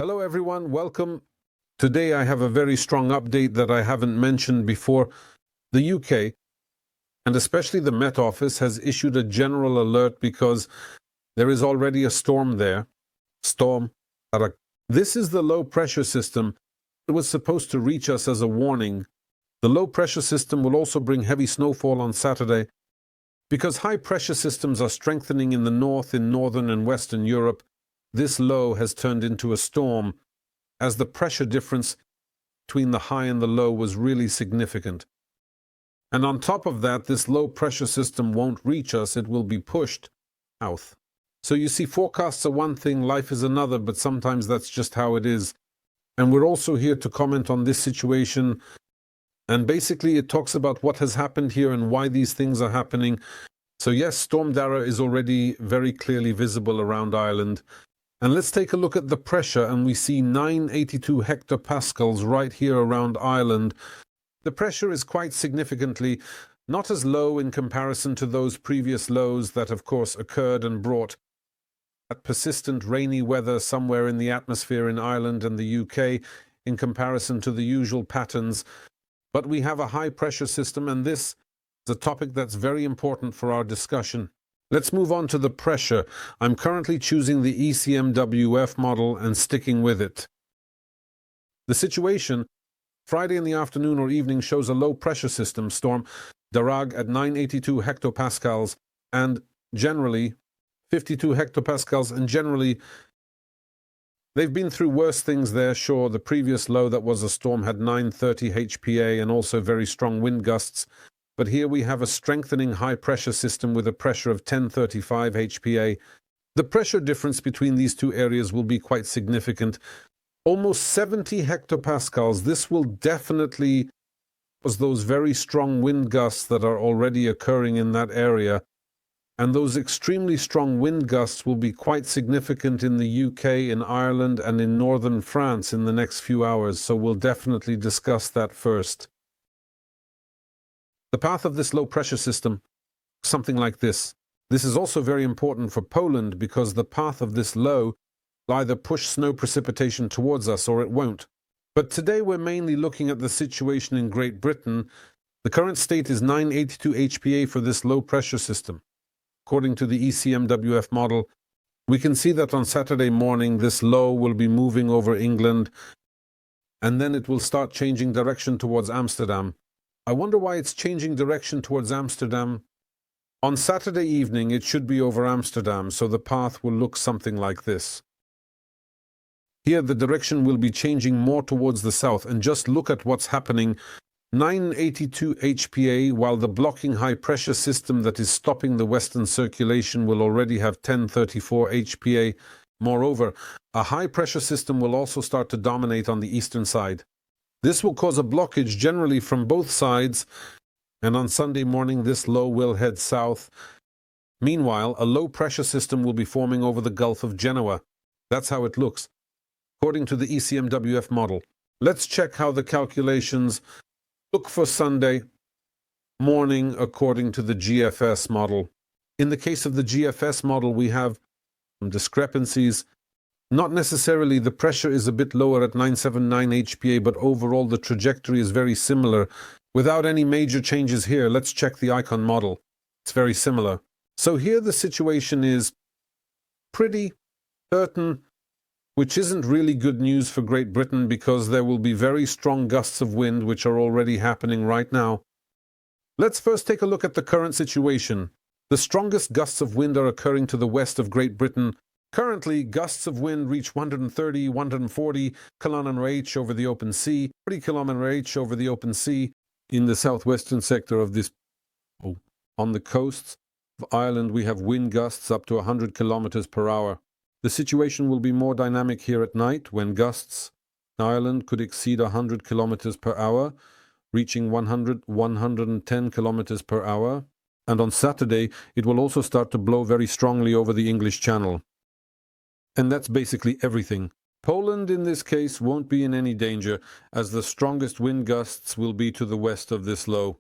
Hello everyone, welcome. Today I have a very strong update that I haven't mentioned before. The UK, and especially the Met Office, has issued a general alert because there is already a storm there. Storm Darragh. This is the low pressure system. It was supposed to reach us as a warning. The low pressure system will also bring heavy snowfall on Saturday. Because high pressure systems are strengthening in the north, in northern and western Europe, this low has turned into a storm, as the pressure difference between the high and the low was really significant. And on top of that, this low pressure system won't reach us, it will be pushed south. So you see, forecasts are one thing, life is another, but sometimes that's just how it is. And we're also here to comment on this situation. And basically it talks about what has happened here and why these things are happening. So yes, Storm Darragh is already very clearly visible around Ireland. And let's take a look at the pressure, and we see 982 hectopascals right here around Ireland. The pressure is quite significantly not as low in comparison to those previous lows that of course occurred and brought that persistent rainy weather somewhere in the atmosphere in Ireland and the UK in comparison to the usual patterns. But we have a high pressure system, and this is a topic that's very important for our discussion. Let's move on to the pressure. I'm currently choosing the ECMWF model and sticking with it. The situation, Friday in the afternoon or evening, shows a low pressure system, Storm Darragh, at 982 hectopascals and generally 52 hectopascals, and generally they've been through worse things there, sure. The previous low that was a storm had 930 HPA and also very strong wind gusts. But here we have a strengthening high-pressure system with a pressure of 1035 HPA. The pressure difference between these two areas will be quite significant. Almost 70 hectopascals. This will definitely cause those very strong wind gusts that are already occurring in that area. And those extremely strong wind gusts will be quite significant in the UK, in Ireland, and in northern France in the next few hours. So we'll definitely discuss that first. The path of this low-pressure system, something like this. This is also very important for Poland because the path of this low will either push snow precipitation towards us or it won't. But today we're mainly looking at the situation in Great Britain. The current state is 982 HPA for this low-pressure system. According to the ECMWF model, we can see that on Saturday morning this low will be moving over England, and then it will start changing direction towards Amsterdam. I wonder why it's changing direction towards Amsterdam. On Saturday evening, it should be over Amsterdam, so the path will look something like this. Here, the direction will be changing more towards the south, and just look at what's happening. 982 HPA, while the blocking high-pressure system that is stopping the western circulation will already have 1034 HPA. Moreover, a high-pressure system will also start to dominate on the eastern side. This will cause a blockage generally from both sides, and on Sunday morning this low will head south. Meanwhile, a low-pressure system will be forming over the Gulf of Genoa. That's how it looks, according to the ECMWF model. Let's check how the calculations look for Sunday morning according to the GFS model. In the case of the GFS model, we have some discrepancies. Not necessarily, the pressure is a bit lower at 979 HPA, but overall the trajectory is very similar. Without any major changes here, let's check the icon model. It's very similar. So here the situation is pretty certain, which isn't really good news for Great Britain because there will be very strong gusts of wind which are already happening right now. Let's first take a look at the current situation. The strongest gusts of wind are occurring to the west of Great Britain. Currently, gusts of wind reach 130, 140 km/h over the open sea, 40 km/h over the open sea in the southwestern sector of this. On the coasts of Ireland, we have wind gusts up to 100 km/h. The situation will be more dynamic here at night when gusts in Ireland could exceed 100 km/h, reaching 100, 110 km/h. And on Saturday, it will also start to blow very strongly over the English Channel. And that's basically everything. Poland, in this case, won't be in any danger, as the strongest wind gusts will be to the west of this low.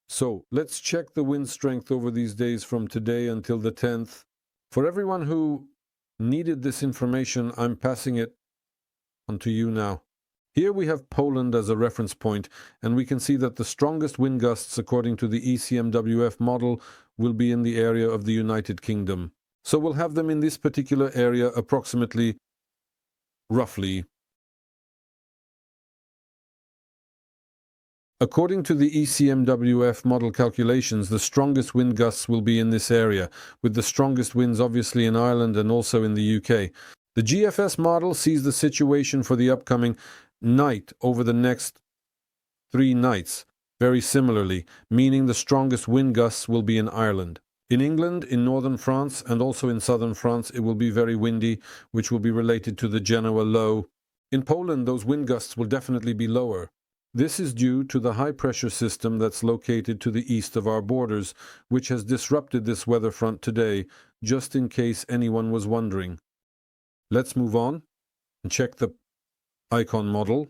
So, let's check the wind strength over these days from today until the 10th. For everyone who needed this information, I'm passing it Onto you now. Here we have Poland as a reference point, and we can see that the strongest wind gusts according to the ECMWF model will be in the area of the United Kingdom. So we'll have them in this particular area approximately, roughly. According to the ECMWF model calculations, the strongest wind gusts will be in this area, with the strongest winds obviously in Ireland and also in the UK. The GFS model sees the situation for the upcoming night over the next 3 nights very similarly, meaning the strongest wind gusts will be in Ireland. In England, in northern France, and also in southern France, it will be very windy, which will be related to the Genoa low. In Poland, those wind gusts will definitely be lower. This is due to the high-pressure system that's located to the east of our borders, which has disrupted this weather front today, just in case anyone was wondering. Let's move on and check the icon model.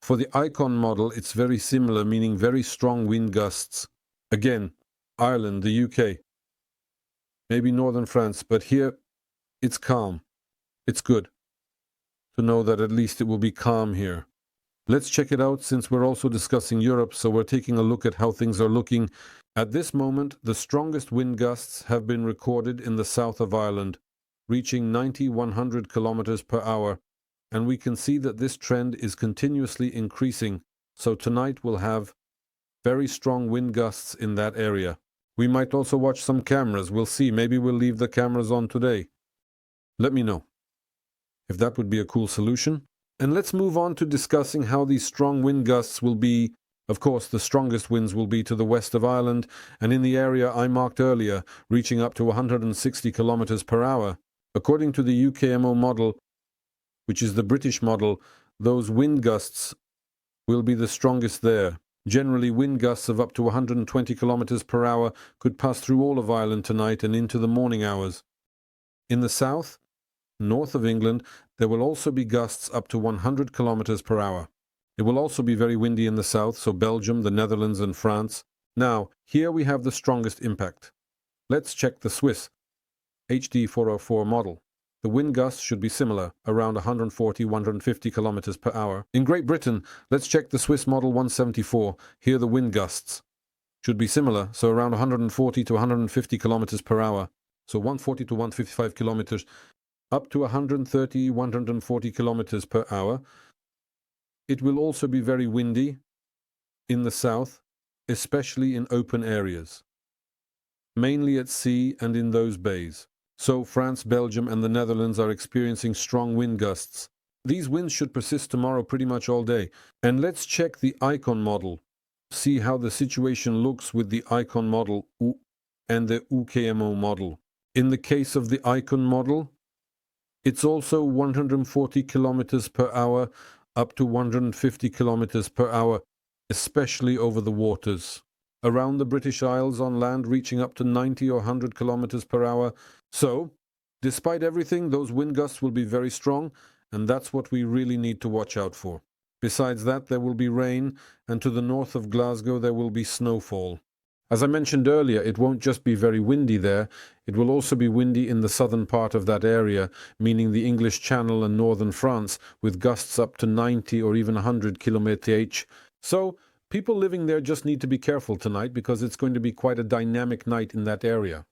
For the icon model, it's very similar, meaning very strong wind gusts. Again, Ireland, the UK, maybe northern France, but here it's calm. It's good to know that at least it will be calm here. Let's check it out since we're also discussing Europe, so we're taking a look at how things are looking. At this moment, the strongest wind gusts have been recorded in the south of Ireland, reaching 90-100 kilometers per hour. And we can see that this trend is continuously increasing, so tonight we'll have very strong wind gusts in that area. We might also watch some cameras. We'll see. Maybe we'll leave the cameras on today. Let me know if that would be a cool solution. And let's move on to discussing how these strong wind gusts will be. Of course, the strongest winds will be to the west of Ireland and in the area I marked earlier, reaching up to 160 kilometers per hour. According to the UKMO model, which is the British model, those wind gusts will be the strongest there. Generally, wind gusts of up to 120 kilometers per hour could pass through all of Ireland tonight and into the morning hours. In the south, north of England, there will also be gusts up to 100 kilometers per hour. It will also be very windy in the south, so Belgium, the Netherlands and France. Now, here we have the strongest impact. Let's check the Swiss HD 404 model. The wind gusts should be similar, around 140-150 kilometers per hour. In Great Britain, let's check the Swiss model 174. Here the wind gusts should be similar, so around 140 to 150 kilometers per hour. So 140 to 155 kilometers, up to 130-140 kilometers per hour. It will also be very windy in the south, especially in open areas, mainly at sea and in those bays. So France, Belgium and the Netherlands are experiencing strong wind gusts. These winds should persist tomorrow pretty much all day. And let's check the icon model. See how the situation looks with the icon model and the UKMO model. In the case of the icon model, it's also 140 kilometers per hour up to 150 kilometers per hour, especially over the waters. Around the British Isles on land reaching up to 90 or 100 kilometers per hour. So, despite everything, those wind gusts will be very strong, and that's what we really need to watch out for. Besides that, there will be rain, and to the north of Glasgow there will be snowfall. As I mentioned earlier, it won't just be very windy there, it will also be windy in the southern part of that area, meaning the English Channel and northern France, with gusts up to 90 or even 100 km/h. So, people living there just need to be careful tonight because it's going to be quite a dynamic night in that area.